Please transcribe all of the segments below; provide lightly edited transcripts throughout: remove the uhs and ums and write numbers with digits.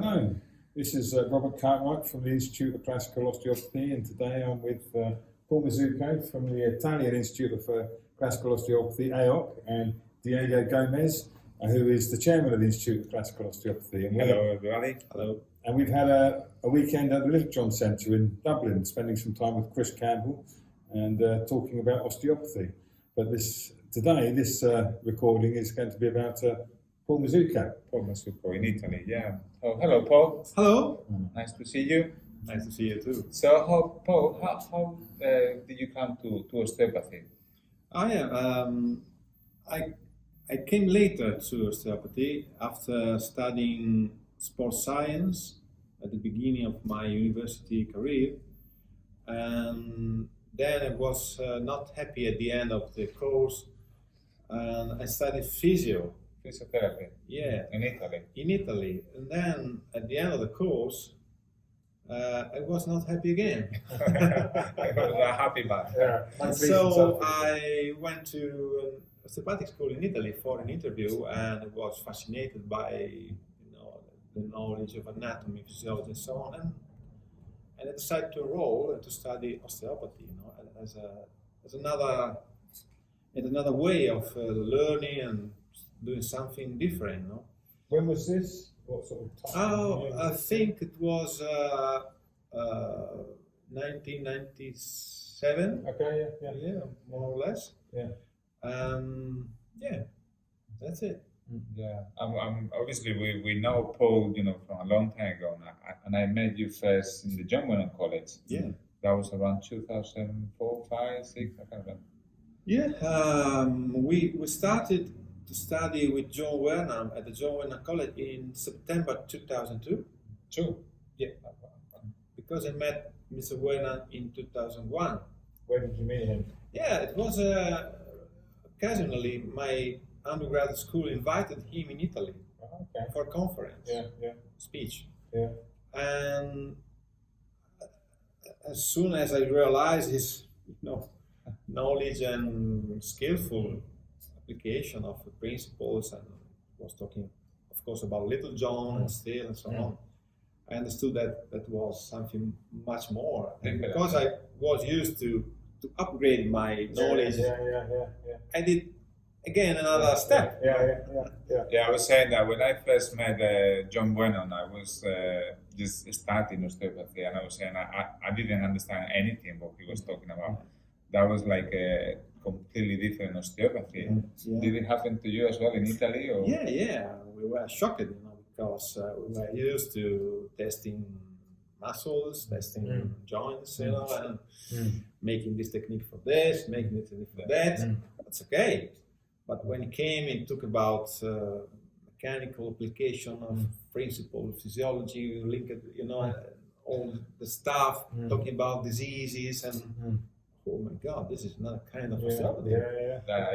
Hello, this is Robert Cartwright from the Institute of Classical Osteopathy, and today I'm with Paul Mazzucco from the Italian Institute of Classical Osteopathy, A.I.O.C, and Diego Gomez, who is the chairman of the Institute of Classical Osteopathy. And hello, everybody. Hello. And we've had a weekend at the Littlejohn Centre in Dublin, spending some time with Chris Campbell and talking about osteopathy. But this recording is going to be about Paul Mazzucco. Paul Mazzucco in Italy, yeah. Oh, hello, Paul. Hello. Nice to see you. Nice to see you too. So, Paul, how did you come to osteopathy? I came later to osteopathy after studying sports science at the beginning of my university career, and then I was not happy at the end of the course, and I studied Physiotherapy? Yeah. In Italy? In Italy. And then at the end of the course, I was not happy again. I was a happy man. Yeah. So I went to an osteopathic school in Italy for an interview, and I was fascinated by the knowledge of anatomy, physiology, and so on. And I decided to enroll and to study osteopathy, as another way of learning and doing something different. When was this? What sort of time? I think it was 1997. Okay, yeah, more or less. Yeah. Yeah, that's it. Yeah, obviously we know Paul, from a long time ago, and I met you first in the John Wernham College. Yeah. That was around 2004, 5, 6, I can't remember. Yeah, we started to study with John Wernham at the John Wernham College in September 2002. True. Yeah. Because I met Mr. Wernham in 2001. Where did you meet him? Yeah, it was occasionally my undergraduate school invited him in Italy for a conference, speech. Yeah. And as soon as I realized his knowledge and skillful application of the principles, and was talking, of course, about Littlejohn and Still and so on, I understood that was something much more. And because I was used to upgrade my knowledge, I did again another step. Yeah, I was saying that when I first met John Wernham, I was just starting osteopathy, and I was saying I didn't understand anything what he was talking about. That was like a completely different osteopathy. Did it happen to you as well in Italy? Or? Yeah. We were shocked, because we were used to testing muscles, testing joints, and making this technique for this, making this technique for that. That's okay. But when it came and talk about mechanical application of principle, physiology, linked, all the stuff, talking about diseases and oh my God, this is another kind of osteopathy.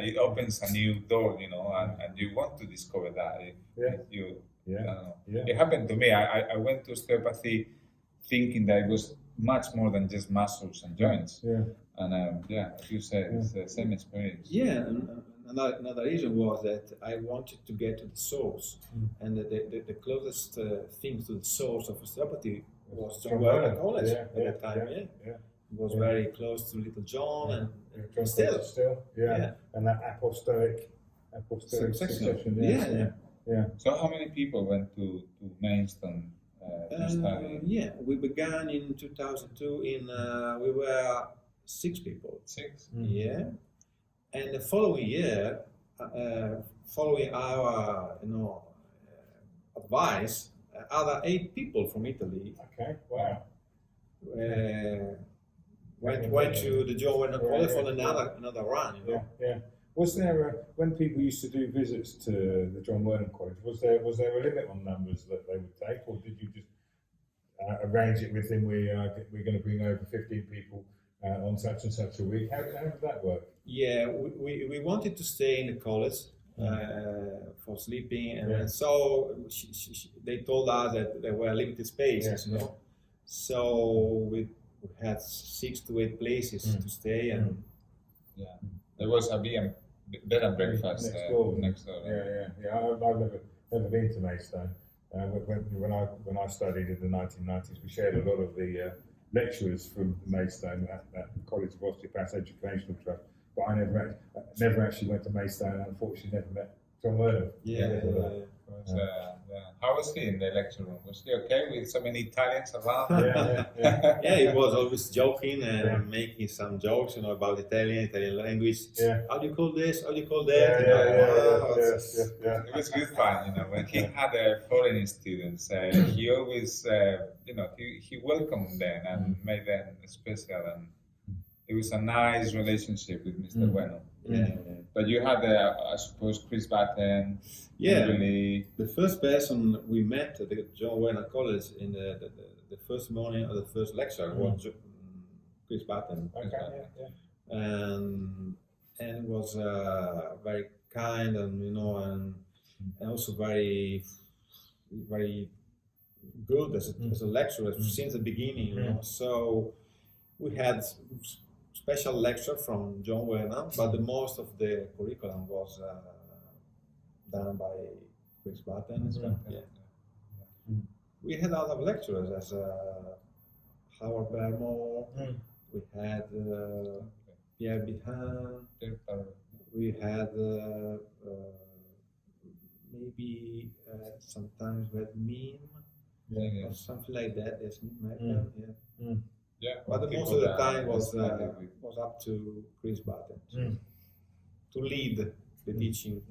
It opens a new door, and you want to discover that. It happened to me. I went to osteopathy thinking that it was much more than just muscles and joints. And as you said, it's the same experience. And another reason was that I wanted to get to the source, and the closest thing to the source of osteopathy was John Wernham College at that time. It was very close to Littlejohn and still. And that apostolic succession. So how many people went to Maidstone to study? We began in 2002. We were 6 people. 6? Yeah. And the following year, following our advice, other 8 people from Italy. Okay. Wow. Went to the John Wernham College for another run. Was there when people used to do visits to the John Wernham College? Was there a limit on numbers that they would take, or did you just arrange it with them? We're going to bring over 15 people on such and such a week. How did that work? Yeah, we wanted to stay in the college for sleeping, and so they told us that there were limited spaces. So we had 6 to 8 places to stay, and there was a bed and breakfast next door. Next door. I've never been to Maidstone. When I studied in the 1990s, we shared a lot of the lecturers from the Maidstone at the College of Osteopaths Educational Trust, but I never actually went to Maidstone, and unfortunately never met John Wernham. How was he in the lecture room? Was he okay with so many Italians around? Yeah, he was always joking and making some jokes, about Italian language. How do you call this? How do you call that? It was good fun, when he had foreign students, he always, he welcomed them and made them special, and it was a nice relationship with Mr. Wernham. But you had, I suppose, Chris Batten. Really... The first person we met at the John Wernham College in the first morning of the first lecture was Chris Batten. And was very kind and also very good as a lecturer since the beginning. So we had special lecture from John Wernham, but the most of the curriculum was done by Chris Batten as well. We had other lecturers as Howard Bermore. We had Pierre Bihan. We had maybe sometimes we had Meme or something like that. Yes, Meme. But the most of the time was up to Chris Batten to lead the teaching.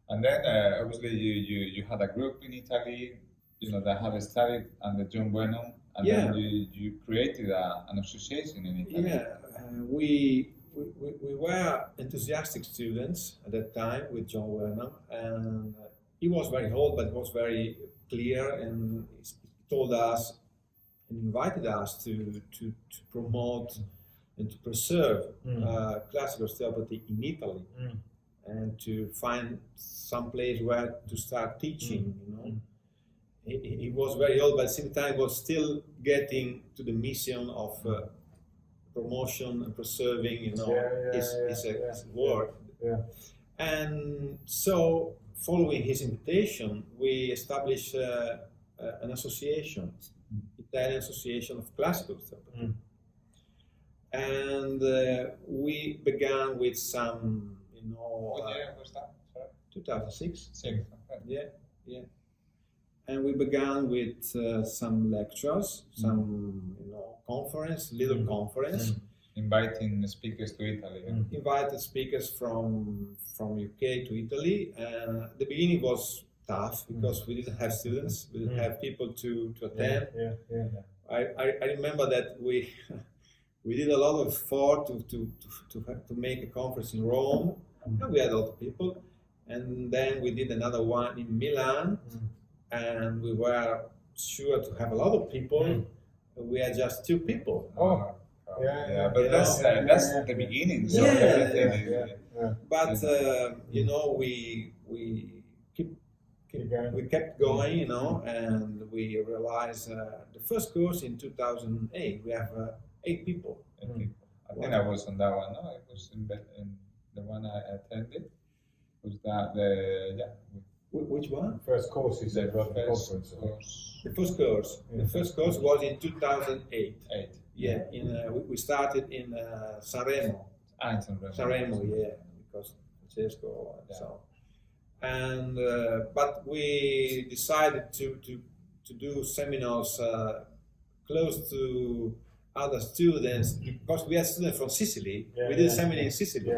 And then obviously you had a group in Italy, that had studied under John Wernham, and then you created an association in Italy. We were enthusiastic students at that time with John Wernham, and he was very old, but was very clear, and he told us and invited us to promote and to preserve classical osteopathy in Italy, and to find some place where to start teaching. He was very old, but at the same time was still getting to the mission of promotion and preserving, his work. And so, following his invitation, we established an association, Italian Association of Classical Osteopathy. And we began with some, what year was that? Sorry? 2006. Okay. Yeah. And we began with some lectures, some conference, little conference. Inviting speakers to Italy. Invited speakers from UK to Italy. The beginning was tough because we didn't have students, we didn't have people to attend. I remember that we did a lot of effort to make a conference in Rome, and we had a lot of people. And then we did another one in Milan, and we were sure to have a lot of people. We had just 2 people. But that's the beginning. So everything. But we kept going, and we realized the first course in 2008 we have 8 people. I think I was on that one. No, it was in the one I attended. Was that Which one? First course is the conference. The first course. The first course was in 2008. Yeah. We started in Sanremo. In Sanremo. Sanremo, because Francesco and so on. And but we decided to do seminars close to other students, because we had students from Sicily. We did a seminar in Sicily.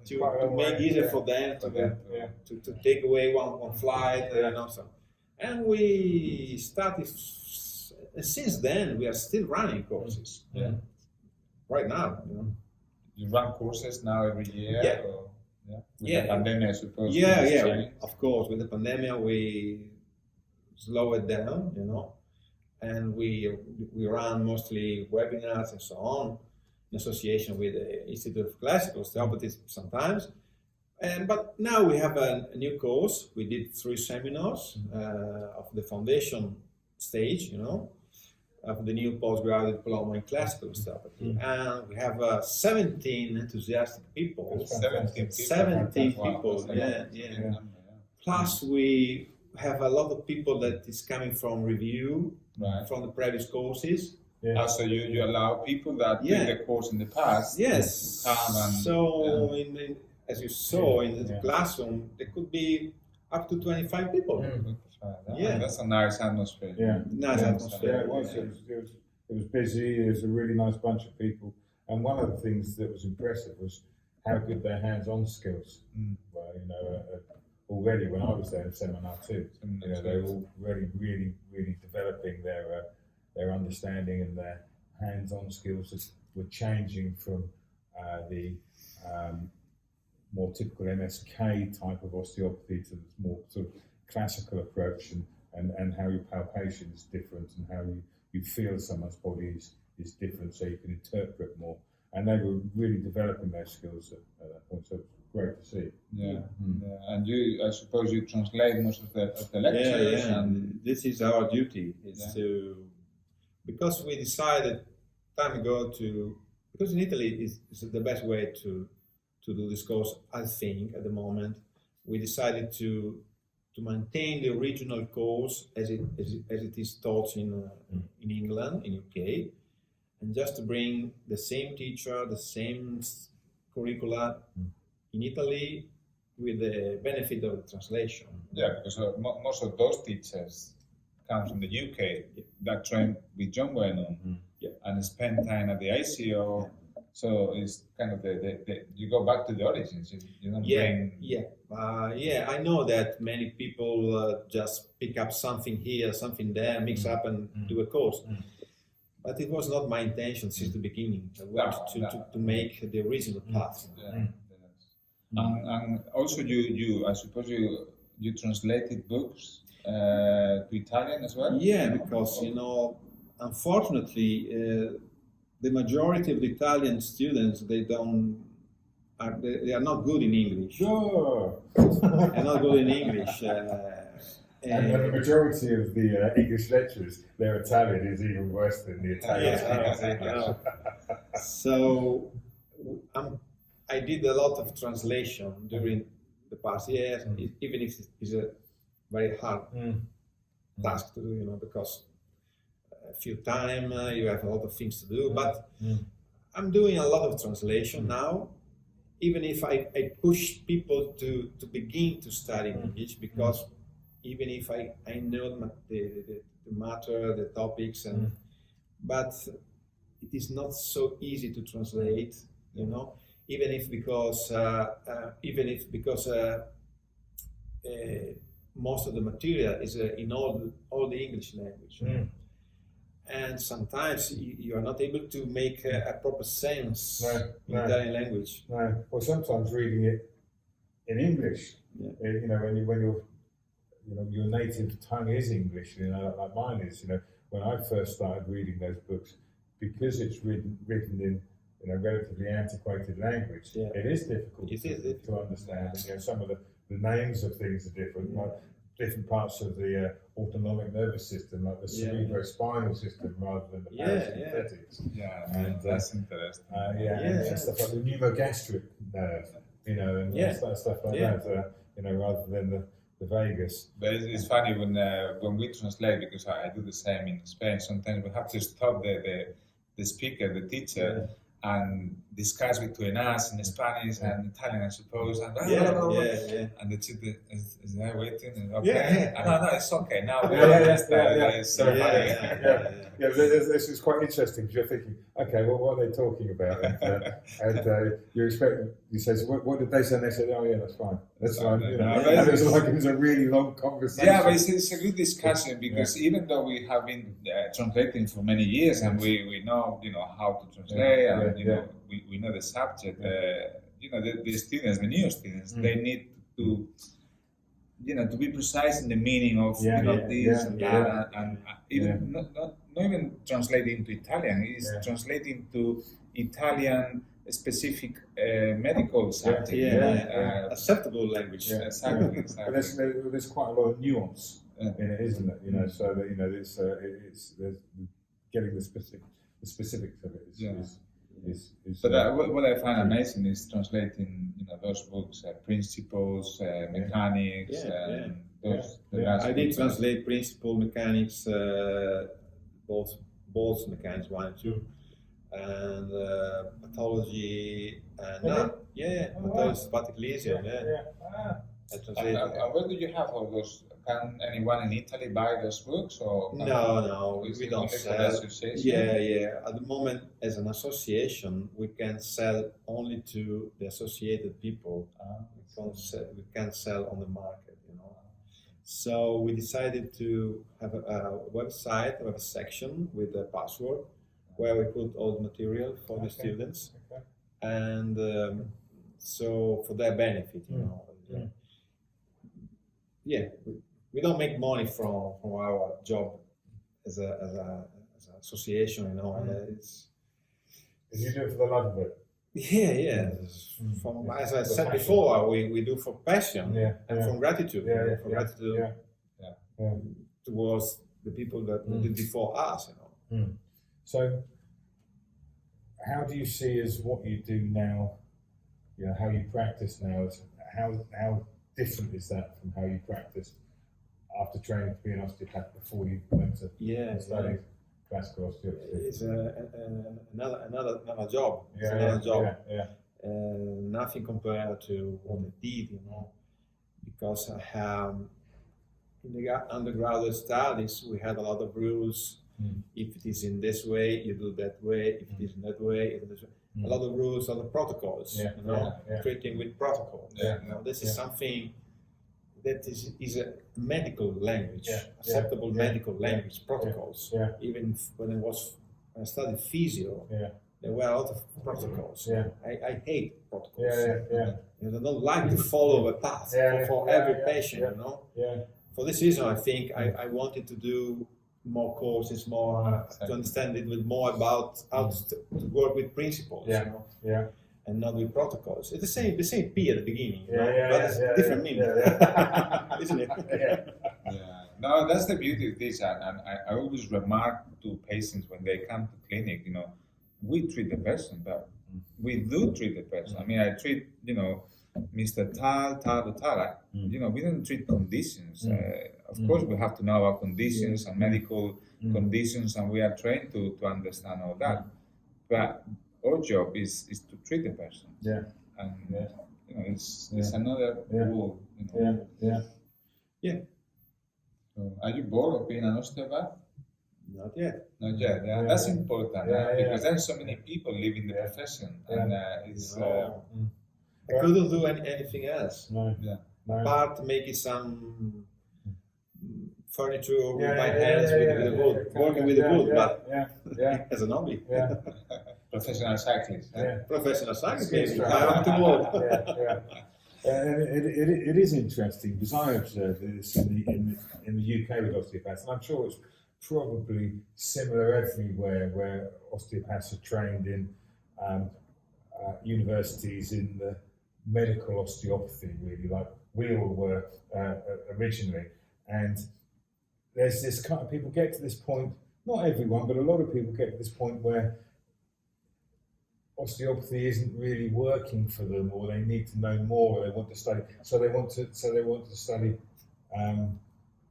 To make it easier for them to take away one flight, so. And we started, and since then we are still running courses. Right now, You run courses now every year. With the pandemic, I suppose. Of course, with the pandemic we slow it down, and we run mostly webinars and so on, in association with the Institute of Classical Osteopathy sometimes. But now we have a new course. We did 3 seminars of the foundation stage, of the new postgraduate diploma in classical osteopathy. And we have 17 enthusiastic people. 17 people. 17 people, Plus, we have a lot of people that is coming from review Right. from the previous courses. Yeah. Also, you allow people that Yeah. did the course in the past Yes. to come and So, as you saw in the Yeah. classroom, there could be up to 25 people. Yeah. That's a nice atmosphere. Yeah. Nice Yeah. atmosphere. Yeah, it was. It was busy. It was a really nice bunch of people. And one of the things that was impressive was how good their hands-on skills were. You know, already when I was there in seminar too, you know, they were already really developing their understanding, and their hands-on skills were changing from the more typical MSK type of osteopathy to this more sort of classical approach, and how your palpation is different, and how you feel someone's body is different, so you can interpret more. And they were really developing their skills at that point, so it's great to see. Yeah. And I suppose you translate most of the lectures. Yeah. And this is our duty, is Yeah. to, because we decided time ago because in Italy is the best way to do this course, I think, at the moment. We decided to maintain the original course as it is taught in England, in UK, and just to bring the same teacher, the same curricula in Italy, with the benefit of the translation. yeah, because most of those teachers come from the UK that trained with John Wernham and spend time at the ICO. So it's kind of the you go back to the origins. You don't bring. I know that many people just pick up something here, something there, mix up and do a course. But it was not my intention since the beginning. I wanted to make the original path. Yeah. And also, I suppose you translated books to Italian as well. Yeah, because unfortunately, the majority of the Italian students they are not good in English. Sure. They're not good in English. And the majority of the English lecturers, their Italian is even worse than the Italian. So I did a lot of translation during the past years, even if it's a very hard task to do, because a few time you have a lot of things to do. But I'm doing a lot of translation now, even if I push people to begin to study English, because even if I know the matter, the topics, but it is not so easy to translate, even if because most of the material is in all the English language, and sometimes you are not able to make a proper sense in Italian language. No, or sometimes reading it in English, when your native tongue is English, like mine is. When I first started reading those books, because it's written in relatively antiquated language, it is difficult to understand. And, some of the names of things are different, like different parts of the autonomic nervous system, like the cerebrospinal system, rather than the parasympathetics. And that's interesting. And stuff like the pneumogastric nerve, and stuff like that. Rather than the vagus. But it's funny when we translate, because I do the same in Spain. Sometimes we have to stop the speaker, the teacher, and discuss between us in Spanish and Italian, I suppose. And and the teacher is there waiting. Okay, no, it's okay. Now we understand. It's so funny. This is quite interesting, because you're thinking, okay, well, what are they talking about? And you say, what did they say? And they said, oh yeah, that's fine. And it was a really long conversation. Yeah, but it's a good discussion, because even though we have been translating for many years, and we know, how to translate, and we know the subject, the students, the new students, they need to to be precise in the meaning of this and that, and even not even translating to Italian, it's translating to Italian specific medical subject, acceptable language. Exactly. But there's quite a lot of nuance in it, isn't it? So that it's getting the specifics of it But what I find amazing is translating, those books, principles, mechanics, and those. I did translate principle mechanics, both mechanics 1 and 2, and pathology, and osteopathic lesion. I translated. And where do you have all those? Can anyone in Italy buy those books? Or No, we don't sell. Association? At the moment, as an association, we can sell only to the associated people. We can't sell on the market, So we decided to have a website, a section with a password where we put all the material for the students, and so for their benefit, we don't make money from our job as an association, It's, you do it for the love of it. From, as I said before, we do for passion and from gratitude, gratitude towards the people that did before us, So, how do you see as what you do now? How you practice now. How different is that from how you practiced after training to be an osteopath before you went to study classical osteopathy? It's another job. It's another job. Nothing compared to what I did, because in the undergraduate studies we had a lot of rules. If it is in this way, you do that way. If it is in that way, you do this way. A lot of rules, a lot of protocols. Treating with protocols. This is something that is a medical language, acceptable medical language, protocols. Even when I studied physio, there were a lot of protocols. I hate protocols. I don't like to follow a path for every patient. For this reason, I think I wanted to do more courses, to understand it with more about how to work with principles. And not with protocols. It's the same P at the beginning, but it's different meaning, isn't it? No, that's the beauty of this, and I always remark to patients when they come to clinic, we treat the person, but we do treat the person. I mean, I treat, Mr. Tal. We don't treat conditions. Of course, we have to know about conditions and medical conditions, and we are trained to understand all that. But our job is to treat the person. And it's another rule. So, are you bored of being an osteopath? Not yet. Not yet. That's important because there are so many people leaving the profession, and it's. I couldn't do anything else. Apart making some furniture with my hands with the wood, working with the wood, but as a hobby. Professional cyclist. Professional cyclist. I want to work. It is interesting because I observe this in the UK with osteopaths, and I'm sure it's probably similar everywhere where osteopaths are trained in universities in the medical osteopathy, really, like we all were originally. And there's this kind of people get to this point, not everyone, but a lot of people get to this point where osteopathy isn't really working for them, or they need to know more, or they want to study. So they want to study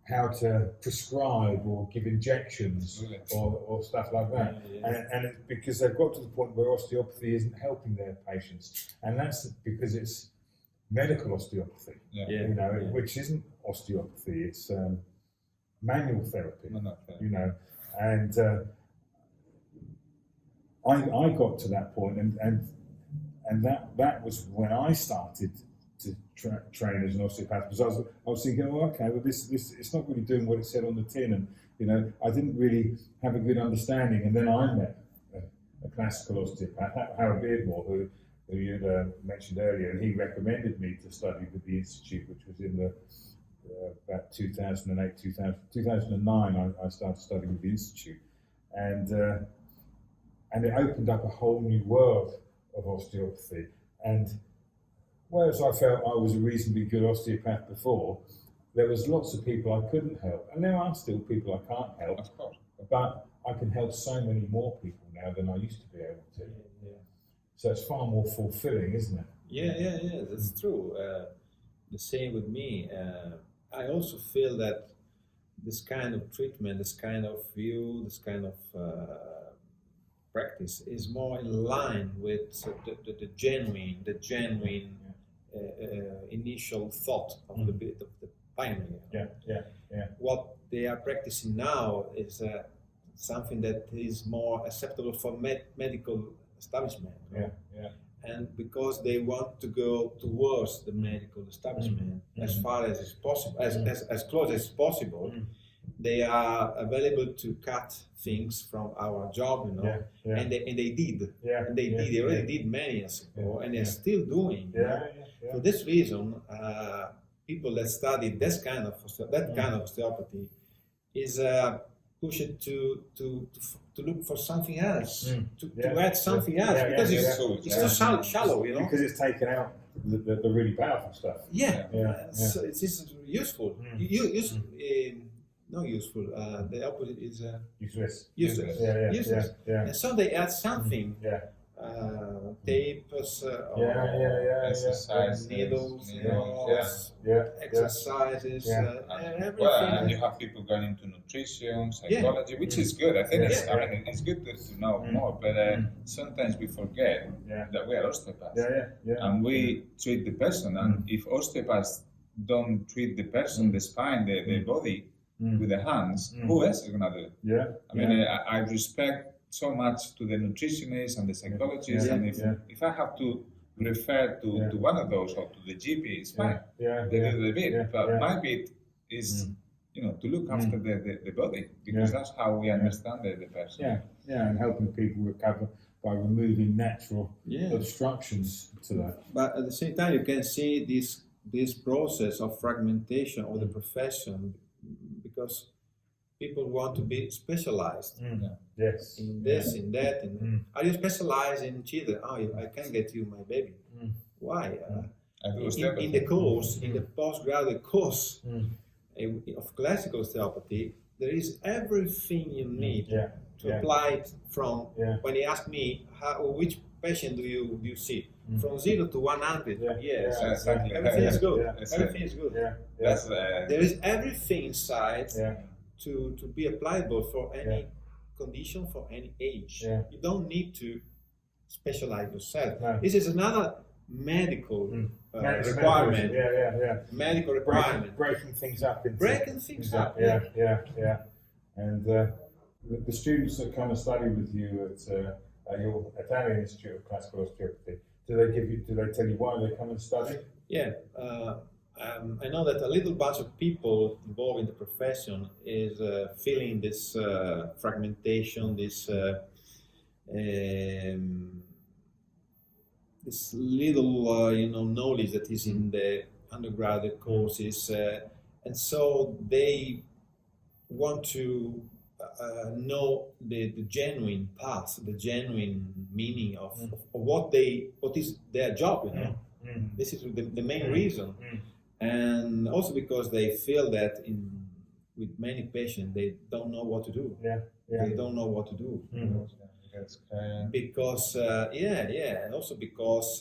how to prescribe or give injections or stuff like that. And it's because they've got to the point where osteopathy isn't helping their patients, and that's because it's medical osteopathy, which isn't osteopathy. It's manual therapy, and I got to that point, and that was when I started to train as an osteopath, because I was thinking, this it's not really doing what it said on the tin, and I didn't really have a good understanding. And then I met a classical osteopath, Howard Beardmore, who you mentioned earlier, and he recommended me to study with the institute, which was in the about 2008, 2009. I started studying with the institute, and it opened up a whole new world of osteopathy. And whereas I felt I was a reasonably good osteopath before, there was lots of people I couldn't help, and there are still people I can't help. But I can help so many more people now than I used to be able to. So it's far more fulfilling, isn't it? Yeah, that's true. The same with me. I also feel that this kind of treatment, this kind of view, this kind of practice is more in line with the genuine initial thought of the pioneer. What they are practicing now is something that is more acceptable for medical establishment. And because they want to go towards the medical establishment as far as is possible, as close as possible, they are available to cut things from our job, and they did. They already did many years ago, and they're still doing. For this reason, people that study that kind of osteopathy is pushed to look for something else, to add something else, because it's too shallow, Because it's taken out the really powerful stuff. So it's useful. Not useful. The opposite is useless. Useless. And so they add something. Tapes, exercises, needles, exercises, everything. Well, and you have people going into nutrition, psychology, which is good. I think it's good to know more, but sometimes we forget that we are osteopaths, and we treat the person. And if osteopaths don't treat the person, the spine, the body with the hands, who else is going to do it? I mean, I respect so much to the nutritionists and the psychologists, and if I have to refer to one of those or to the GP, it's fine. They do the bit, but my bit is to look after the body, because that's how we understand the person. And helping people recover by removing natural obstructions to that. But at the same time, you can see this process of fragmentation of the profession, because people want to be specialized in this, in that. Are you specialized in children? Oh, I can get you my baby. Why? In the course, in the postgraduate course of classical osteopathy, there is everything you need to apply it from. When they ask me, which patient do you see? From 0 to 100. Yes, exactly. Everything is good. Everything is good. There is everything inside. To be applicable for any condition, for any age. You don't need to specialize yourself. This is another medical requirement. Medical requirement. Breaking things up. And the students that come and study with you at your Italian Institute of Classical Osteopathy, do they tell you why they come and study? I know that a little bunch of people involved in the profession is feeling this fragmentation, this little knowledge that is in the undergraduate courses, and so they want to know the genuine path, the genuine meaning of what is their job. This is the main reason. And also because they feel that with many patients, they don't know what to do. They don't know what to do. Because, and also because,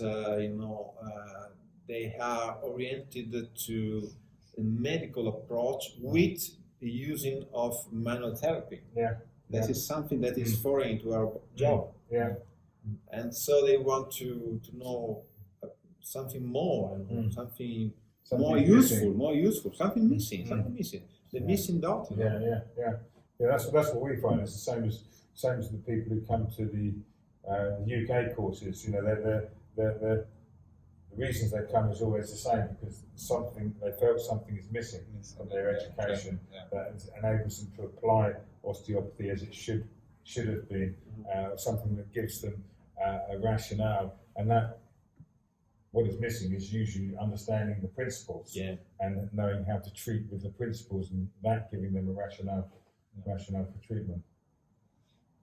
they are oriented to a medical approach with the using of manual therapy. That is something that is foreign to our job. And so they want to know something more, something more useful, something missing, the missing dot. That's what we find. It's the same as the people who come to the UK courses. The reasons they come is always the same, because they felt something is missing from their education that enables them to apply osteopathy as it should have been, something that gives them a rationale, and that. What is missing is usually understanding the principles and knowing how to treat with the principles, and that giving them a rationale for treatment.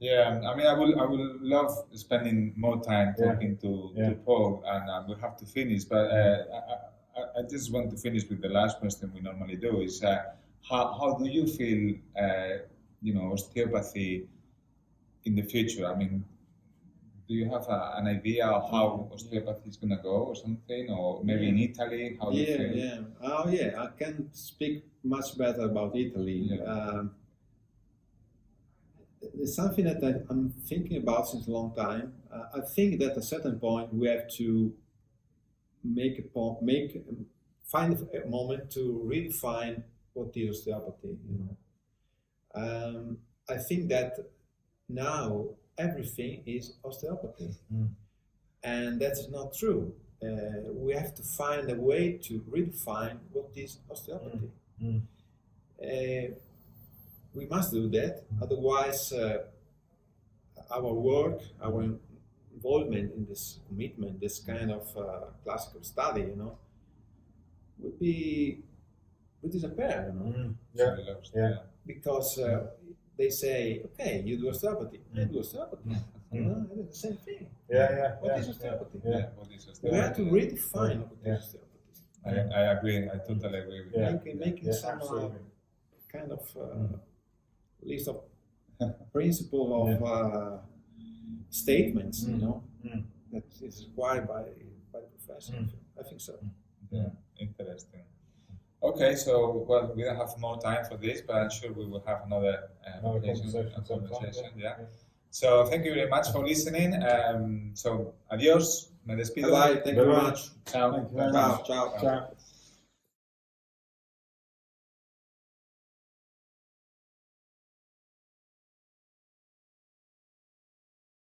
I mean, I would love spending more time talking to Paul, and we have to finish. But I just want to finish with the last question we normally do: is how do you feel, osteopathy in the future? I mean, do you have an idea of how osteopathy is going to go or something? Or maybe in Italy, how you feel? I can speak much better about Italy. Yeah. It's something that I'm thinking about since a long time. I think that at a certain point we have to find a moment to redefine what is osteopathy. I think that now everything is osteopathy, and that's not true. We have to find a way to redefine what is osteopathy. We must do that, otherwise our work, our involvement in this commitment, this kind of classical study, would disappear, because they say, okay, you do osteopathy, I do osteopathy, I do the same thing. What is osteopathy? What is osteopathy? We have to redefine what is osteopathy. I agree. I totally agree with you. Making some kind of list of principle of statements, that is required by profession. I think so. Yeah, interesting. Okay, so well, we don't have more time for this, but I'm sure we will have another conversation. Yeah. So thank you very much for listening. So adios. Me despido. Bye. Thank you very much. Ciao. Ciao.